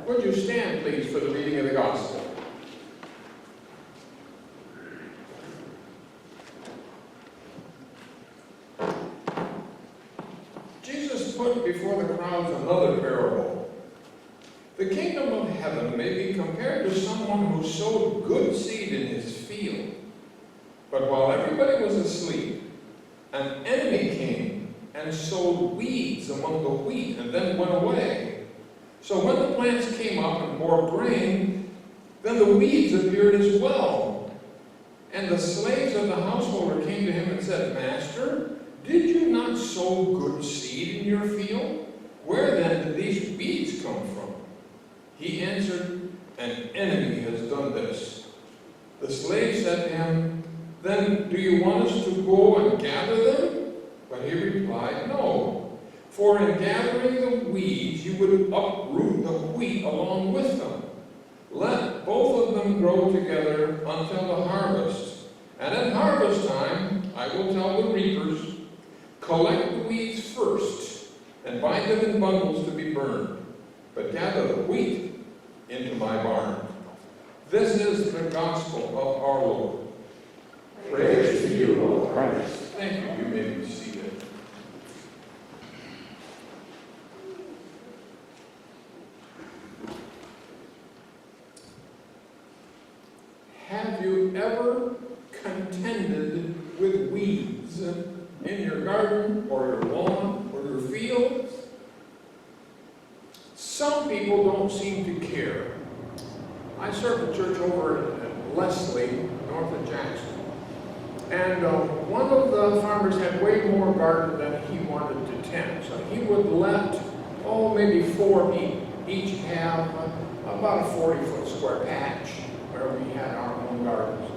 Would you stand, please, for the reading of the Gospel? Jesus put before the crowds another parable. The kingdom of heaven may be compared to someone who sowed good seed in his field. But while everybody was asleep, an enemy came and sowed weeds among the wheat and then went away. So when the plants came up and bore grain, then the weeds appeared as well. And the slaves of the householder came to him and said, Master, did you not sow good seed in your field? Where then did these weeds come from? He answered, An enemy has done this. The slave said to him, Then do you want us to go and gather them? But he replied, No. For in gathering the weeds, you would uproot the wheat along with them. Let both of them grow together until the harvest. And at harvest time, I will tell the reapers, collect the weeds first, and bind them in bundles to be burned. But gather the wheat into my barn. This is the gospel of our Lord. Praise to you, Lord Christ. Thank you. You may be seated. Have you ever contended with weeds in your garden or your lawn or your fields? Some people don't seem to care. I served a church over in Leslie, north of Jackson. And one of the farmers had way more garden than he wanted to tend. So he would let, maybe 4 each have about a 40-foot square patch where we had our own gardens.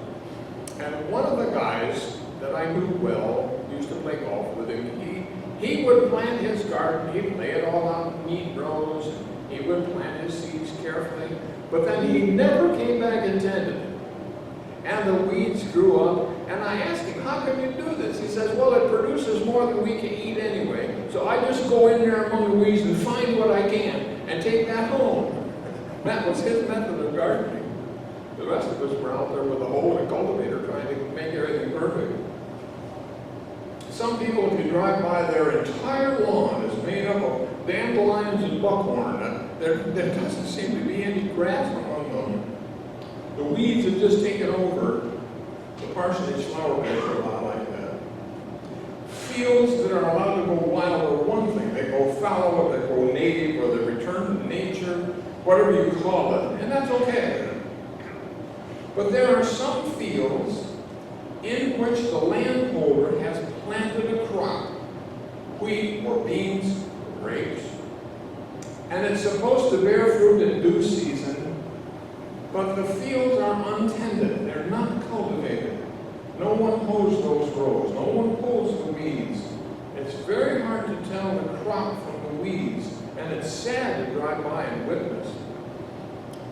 And one of the guys that I knew well, used to play golf with him, he would plant his garden, he'd lay it all out in neat rows, he would plant his seeds carefully, but then he never came back and tended it. And the weeds grew up, and I asked him, how can you do this? He says, well, it produces more than we can eat anyway, so I just go in there among the weeds and find what I can, and take that home. That was his method of gardening. The rest of us were out there with a hoe and a cultivator trying to make everything perfect. Some people, if you drive by, their entire lawn is made up of dandelions and buckhorn. There doesn't seem to be any grass among them. The weeds have just taken over. The parsonage flower beds are a lot like that. Fields that are allowed to go wild are one thing. They go fallow, or they go native, or they return to nature, whatever you call it, and that's okay. But there are some fields in which the landholder has planted a crop, wheat or beans or grapes, and it's supposed to bear fruit in due season, but the fields are untended, they're not cultivated. No one hoes those rows, no one pulls the weeds. It's very hard to tell the crop from the weeds, and it's sad to drive by and witness.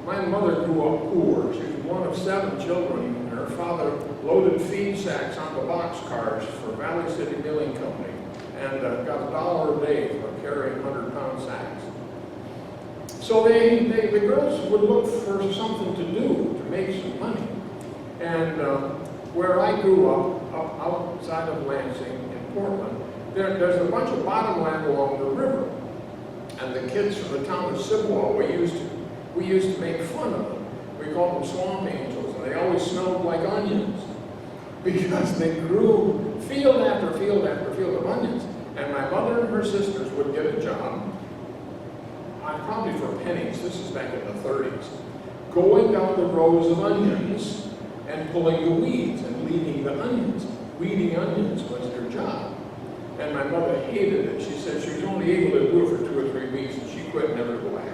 My mother grew up poor. She was one of 7 children. Her father loaded feed sacks onto boxcars for Valley City Milling Company and got $1 a day for carrying 100-pound sacks. So the girls would look for something to do to make some money. And where I grew up outside of Lansing in Portland, there's a bunch of bottomland along the river. And the kids from the town of Sibwell, we used to make fun of them. We called them swamp angels, and they always smelled like onions because they grew field after field after field of onions. And my mother and her sisters would get a job, probably for pennies, this is back in the 30s, going down the rows of onions and pulling the weeds and leaving the onions. Weeding onions was their job. And my mother hated it. She said she was only able to do it for 2 or 3 weeks, and she quit, never go back.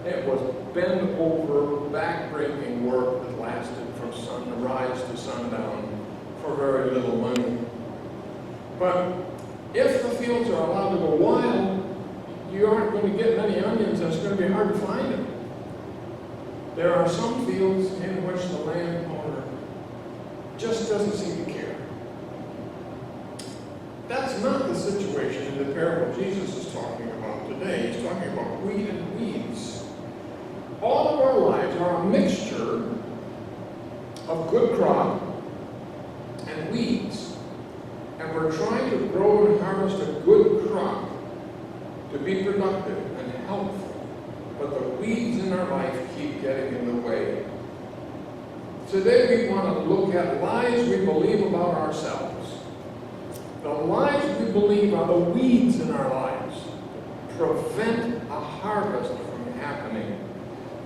It was bend over, back-breaking work that lasted from sunrise to sundown for very little money. But if the fields are allowed to go wild, you aren't going to get many onions, and it's going to be hard to find them. There are some fields in which the landowner just doesn't seem to care. That's not the situation in the parable Jesus is talking about today. He's talking about wheat and weeds. all of our lives are a mixture of good crop and weeds. And we're trying to grow and harvest a good crop to be productive and helpful. But the weeds in our life keep getting in the way. Today we want to look at lies we believe about ourselves. The lies we believe are the weeds in our lives. Prevent a harvest from happening.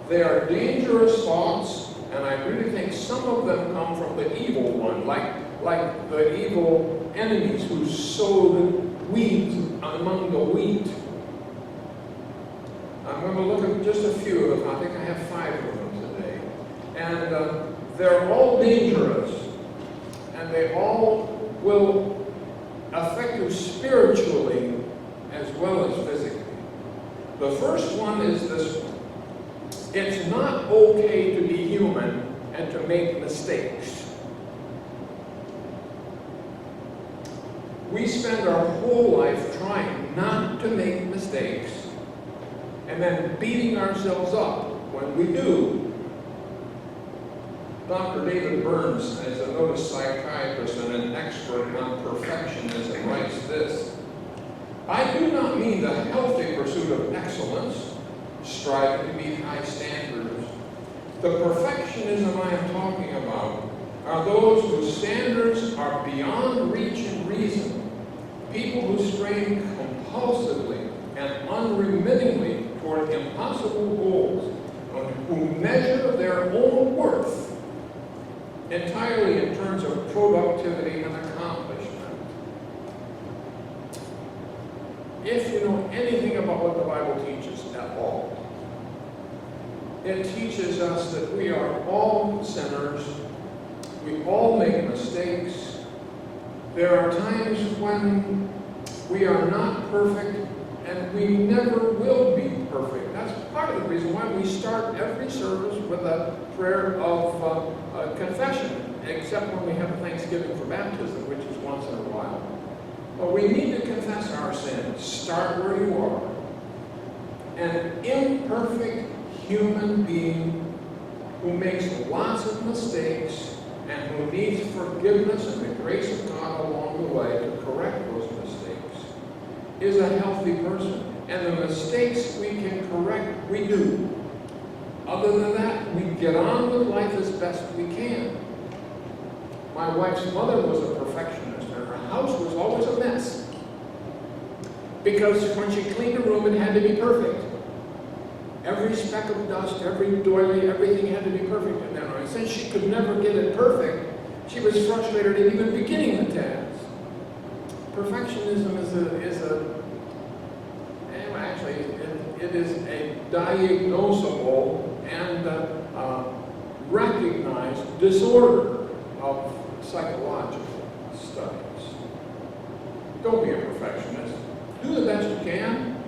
They are dangerous thoughts, and I really think some of them come from the evil one, like the evil enemies who sowed weeds among the wheat. I'm going to look at just a few of them. I think I have 5 of them today. And they're all dangerous, and they all will affect you spiritually as well as physically. The first one is this one. It's not okay to be human and to make mistakes. We spend our whole life trying not to make mistakes and then beating ourselves up when we do. Dr. David Burns is a noted psychiatrist and an expert on perfectionism, writes this: I do not mean the healthy pursuit of excellence, striving to meet high standards. The perfectionism I am talking about are those whose standards are beyond reach and reason, people who strain compulsively and unremittingly toward impossible goals, who measure their own worth entirely in terms of productivity and accomplishment. If you know anything about what the Bible teaches at all, it teaches us that we are all sinners, we all make mistakes. There are times when we are not perfect, and we never will be perfect. That's part of the reason why we start every service with a prayer of confession, except when we have a Thanksgiving for baptism, which is once in a while. But we need to confess our sins. Start where you are. An imperfect human being who makes lots of mistakes and who needs forgiveness and the grace of God along the way to correct those mistakes is a healthy person. And the mistakes we can correct, we do. Other than that, we get on with life as best we can. My wife's mother was a perfectionist, and her house was always a mess. Because when she cleaned a room, it had to be perfect. Every speck of dust, every doily, everything had to be perfect in that room. And since she could never get it perfect, she was frustrated at even beginning the task. Perfectionism it is a diagnosable and recognized disorder of psychological studies. Don't be a perfectionist. Do the best you can.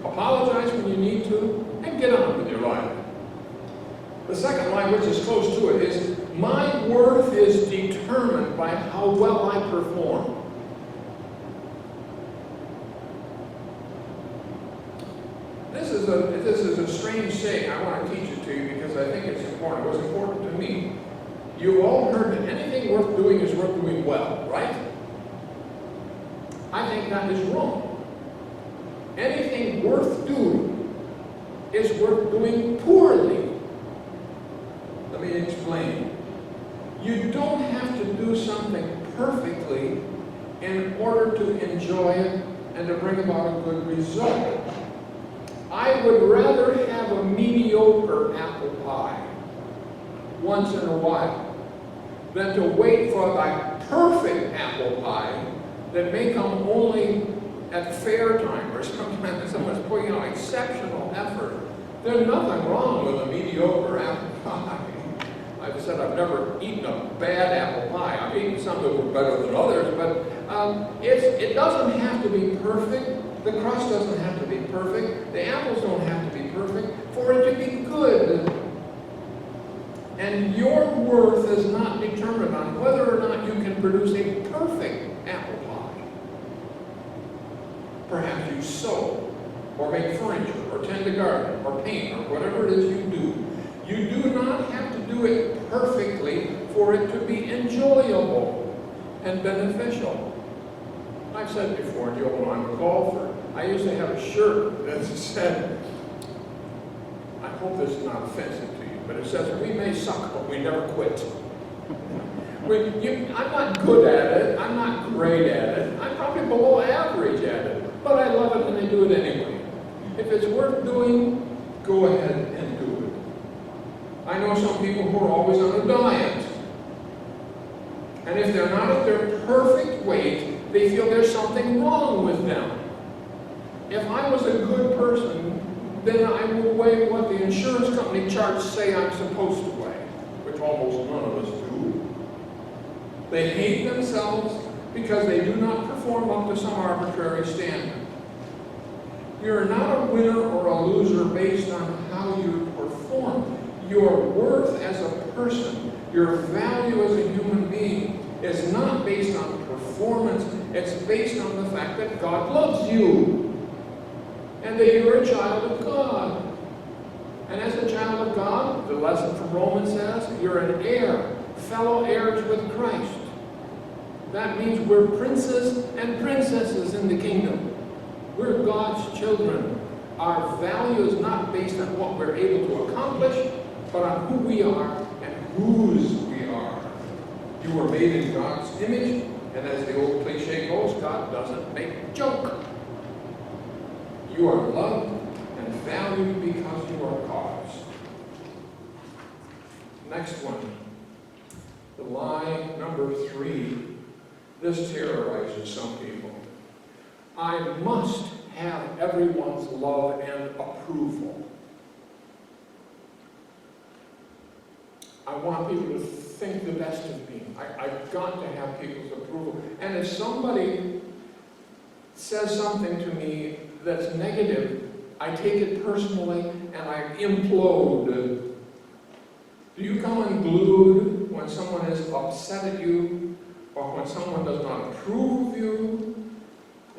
Apologize when you need to, and get on with your life. The second line, which is close to it, is my worth is determined by how well I perform. This is a strange saying. I want to teach it to you because I think it's important. It was important to me. You've all heard that anything worth doing is worth doing well, right? I think that is wrong. Anything worth doing is worth doing poorly. Let me explain. You don't have to do something perfectly in order to enjoy it and to bring about a good result. I would rather have a mediocre apple pie once in a while than to wait for the perfect apple pie that may come only at fair time or sometimes someone's putting out exceptional effort. There's nothing wrong with a mediocre apple pie. I've said I've never eaten a bad apple pie. I've eaten some that were better than others, but it doesn't have to be perfect. The crust doesn't have to be perfect. The apples don't have to be perfect for it to be good. And your worth is not determined on whether or not you can produce a perfect apple pie. Perhaps you sew, or make furniture, or tend a garden, or paint, or whatever it is you do. not have to do it perfectly for it to be enjoyable and beneficial. I've said before, Joe, when I'm a golfer, I used to have a shirt that said, I hope this is not offensive to you, but it says, we may suck, but we never quit. I'm not good at it, I'm not great at it, I'm probably below average at it, but I love it and I do it anyway. If it's worth doing, go ahead and do it. I know some people who are always on a diet, and if they're not at their perfect weight, they feel there's something wrong with them. If I was a good person, then I would weigh what the insurance company charts say I'm supposed to weigh, which almost none of us do. They hate themselves because they do not perform up to some arbitrary standard. You're not a winner or a loser based on how you perform. Your worth as a person, your value as a human being, is not based on performance. It's based on the fact that God loves you and that you're a child of God. And as a child of God, the lesson from Romans says, you're an heir, fellow heirs with Christ. That means we're princes and princesses in the kingdom. We're God's children. Our value is not based on what we're able to accomplish, but on who we are and whose we are. You were made in God's image, and as the old cliche goes, God doesn't make junk. You are loved and valued because you are God's. Next one. The lie number 3. This terrorizes some people. I must have everyone's love and approval. I want people to think the best of me. I've got to have people's approval. And if somebody says something to me that's negative, I take it personally and I implode. Do you come unglued when someone is upset at you or when someone does not approve of you?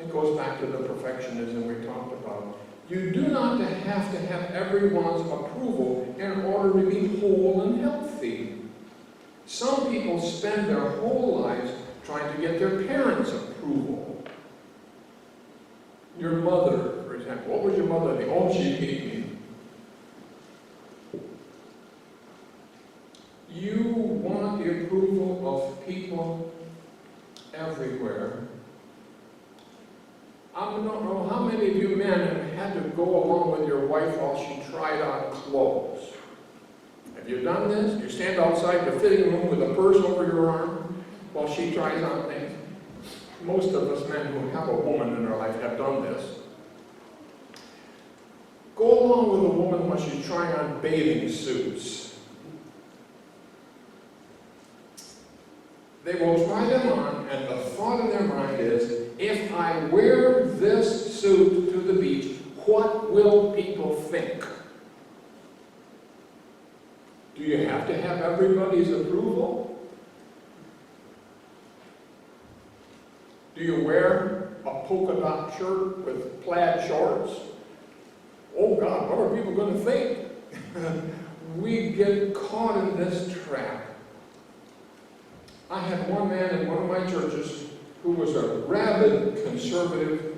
It goes back to the perfectionism we talked about. You do not have to have everyone's approval in order to be whole and healthy. Some people spend their whole lives trying to get their parents' approval. Your mother, for example. What was your mother think? Oh, she hate me. You want the approval of people everywhere. I don't know how many of you men have had to go along with your wife while she tried on clothes. Have you done this? You stand outside the fitting room with a purse over your arm while she tries on things. Most of us men who have a woman in our life have done this. Go along with a woman while she's trying on bathing suits. They will try them on, and the thought in their mind is, if I wear this suit to the beach, what will people think? Do you have to have everybody's approval? Do you wear a polka dot shirt with plaid shorts? Oh God, what are people going to think? We get caught in this trap. I had one man in one of my churches who was a rabid conservative,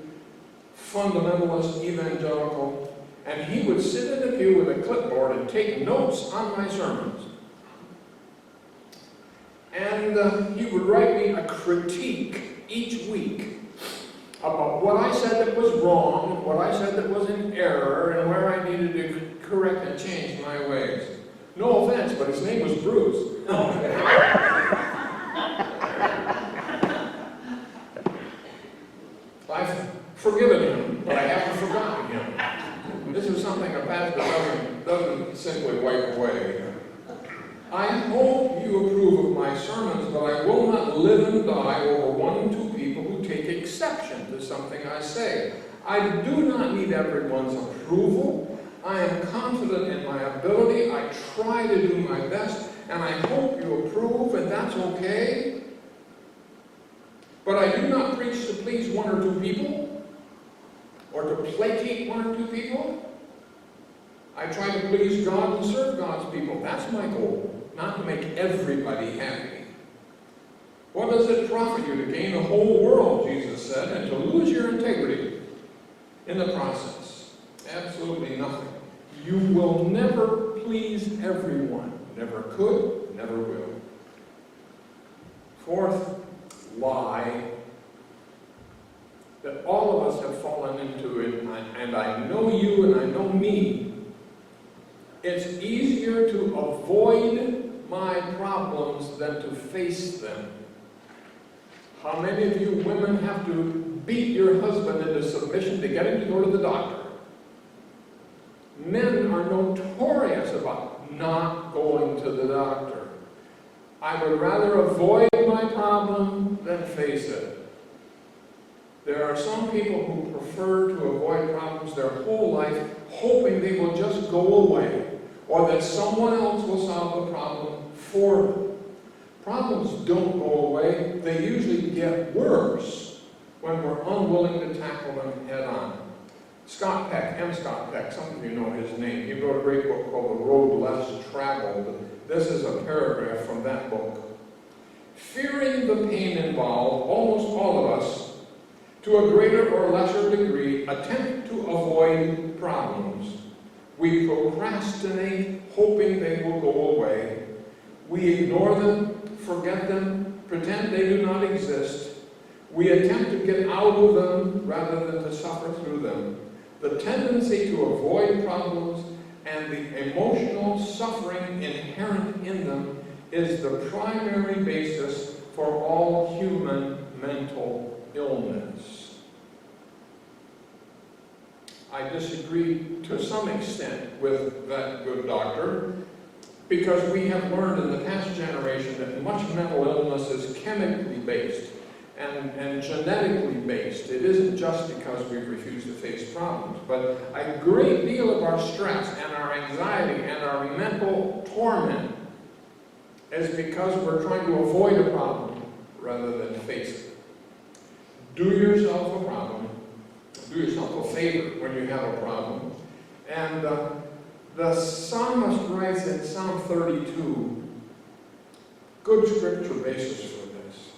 fundamentalist, evangelical, and he would sit in the pew with a clipboard and take notes on my sermons. And he would write me a critique each week about what I said that was wrong, and what I said that was in error, and where I needed to correct and change my ways. No offense, but his name was Bruce. I've forgiven him, but I haven't forgotten him. This is something a pastor doesn't simply wipe away. I hope you approve of my sermons, but I will not live and die over 1 and 2 people who take exception to something I say. I do not need everyone's approval. I am confident in my ability. I try to do my best, and I hope you approve, and that's okay. But I do not preach to please 1 or 2 people, or to placate 1 or 2 people. I try to please God and serve God's people. That's my goal, not to make everybody happy. What does it profit you to gain the whole world, Jesus said, and to lose your integrity in the process? Absolutely nothing. You will never please everyone. Never could, never will. Fourth lie that all of us have fallen into it, and I know you and I know me. It's easier to avoid my problems than to face them. How many of you women have to beat your husband into submission to get him to go to the doctor? Men are notorious about not going to the doctor. I would rather avoid my problem than face it. There are some people who prefer to avoid problems their whole life, hoping they will just go away, or that someone else will solve the problem for them. Problems don't go away. They usually get worse when we're unwilling to tackle them head on. Scott Peck, M. Scott Peck, some of you know his name. He wrote a great book called The Road Less Traveled. This is a paragraph from that book. Fearing the pain involved, almost all of us, to a greater or lesser degree, attempt to avoid problems. We procrastinate, hoping they will go away. We ignore them, forget them, pretend they do not exist. We attempt to get out of them rather than to suffer through them. The tendency to avoid problems and the emotional suffering inherent in them is the primary basis for all human mental illness. I disagree to some extent with that good doctor, because we have learned in the past generation that much mental illness is chemically based and genetically based. It isn't just because we refuse to face problems, but a great deal of our stress and our anxiety and our mental torment is because we're trying to avoid a problem rather than face it. Do yourself a problem. Do yourself a favor when you have a problem. And the psalmist writes in Psalm 32, good scripture basis for this.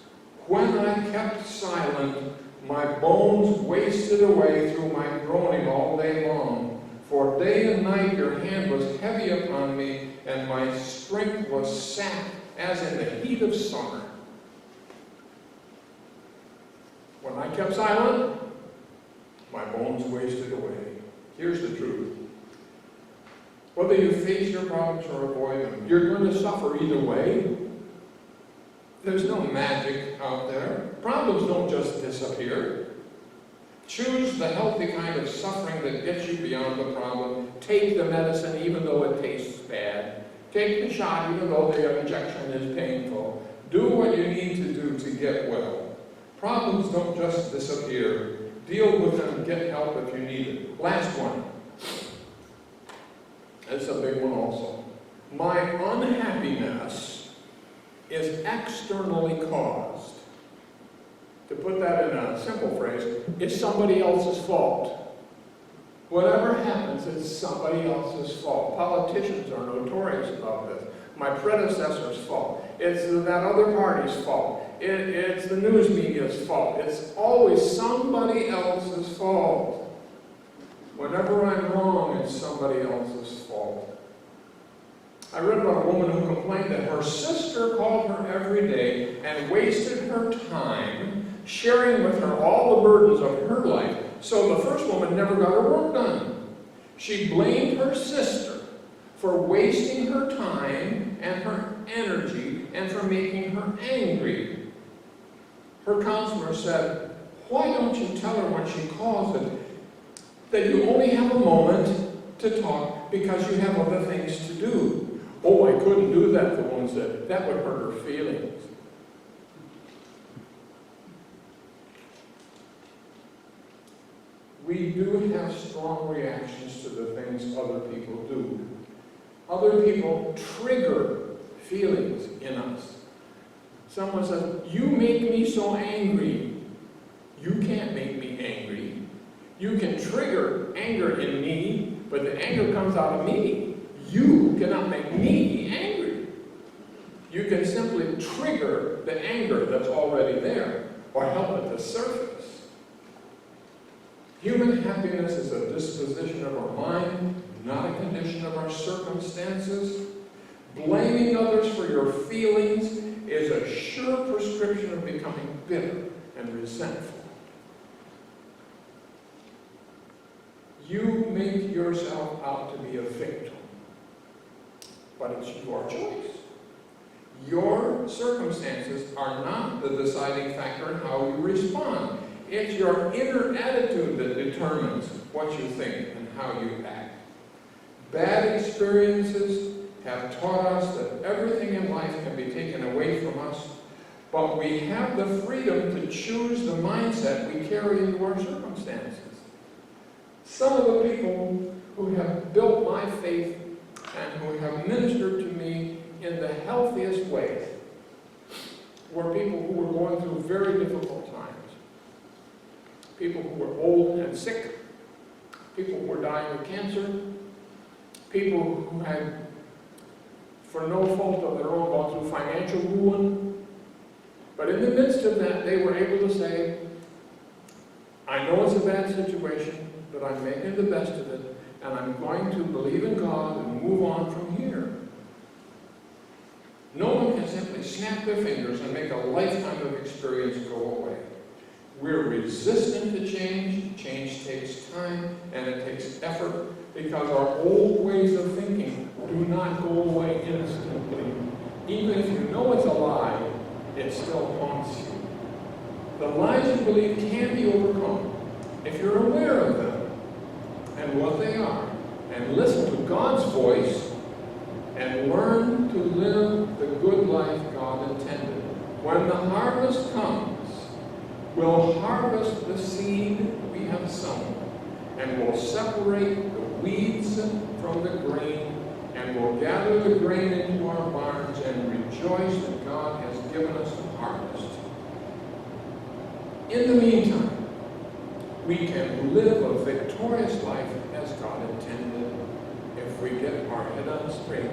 When I kept silent, my bones wasted away through my groaning all day long. For day and night your hand was heavy upon me, and my strength was sapped as in the heat of summer. When I kept silent, my bones wasted away. Here's the truth. Whether you face your problems or avoid them, you're going to suffer either way. There's no magic out there. Problems don't just disappear. Choose the healthy kind of suffering that gets you beyond the problem. Take the medicine even though it tastes bad. Take the shot even though the injection is painful. Do what you need to do to get well. Problems don't just disappear. Deal with them, get help if you need it. Last one. That's a big one also. My unhappiness is externally caused. To put that in a simple phrase, it's somebody else's fault. Whatever happens, it's somebody else's fault. Politicians are notorious about this. My predecessor's fault. It's that other party's fault. It's the news media's fault. It's always somebody else's fault. Whenever I'm wrong, it's somebody else's fault. I read about a woman who complained that her sister called her every day and wasted her time sharing with her all the burdens of her life. So the first woman never got her work done. She blamed her sister for wasting her time and her energy and for making her angry. Her counselor said, "Why don't you tell her when she calls that you only have a moment to talk because you have other things to do?" "Oh, I couldn't do that," the woman said. "That would hurt her feelings." We do have strong reactions to the things other people do. Other people trigger feelings in us. Someone says, "You make me so angry." You can't make me angry. You can trigger anger in me, but the anger comes out of me. You cannot make me angry. You can simply trigger the anger that's already there, or help it to surface. Human happiness is a disposition of our mind, not a condition of our circumstances. Blaming others for your feelings is a sure prescription of becoming bitter and resentful. You make yourself out to be a victim, but it's your choice. Your circumstances are not the deciding factor in how you respond. It's your inner attitude that determines what you think and how you act. Bad experiences have taught us that everything in life can be taken away from us, but we have the freedom to choose the mindset we carry into our circumstances. Some of the people who have built my faith and who have ministered to me in the healthiest way were people who were going through very difficult times. People who were old and sick, people who were dying of cancer, people who had, for no fault of their own, gone through financial ruin. But in the midst of that, they were able to say, I know it's a bad situation, but I'm making the best of it, and I'm going to believe in God and move on from here. No one can simply snap their fingers and make a lifetime of experience go away. We're resistant to change. Change takes time, and it takes effort, because our old ways of thinking do not go away instantly. Even if you know it's a lie, it still haunts you. The lies you believe can be overcome if you're aware of them and what they are, and listen to God's voice and learn to live the good life God intended. When the harvest comes, we'll harvest the seed we have sown, and we'll separate the weeds from the grain, and we'll gather the grain into our barns and rejoice that God has given us a harvest. In the meantime, we can live a victorious life as God intended if we get our head on straight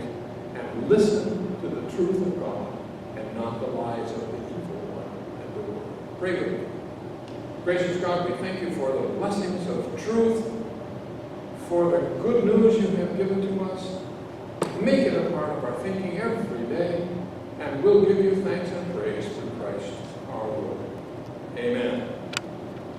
and listen to the truth of God and not the lies of the evil one and the world. Pray with me. Gracious God, we thank you for the blessings of truth, for the good news you have given to us. Make it a part of our thinking every day, and we'll give you thanks and praise through Christ our Lord. Amen.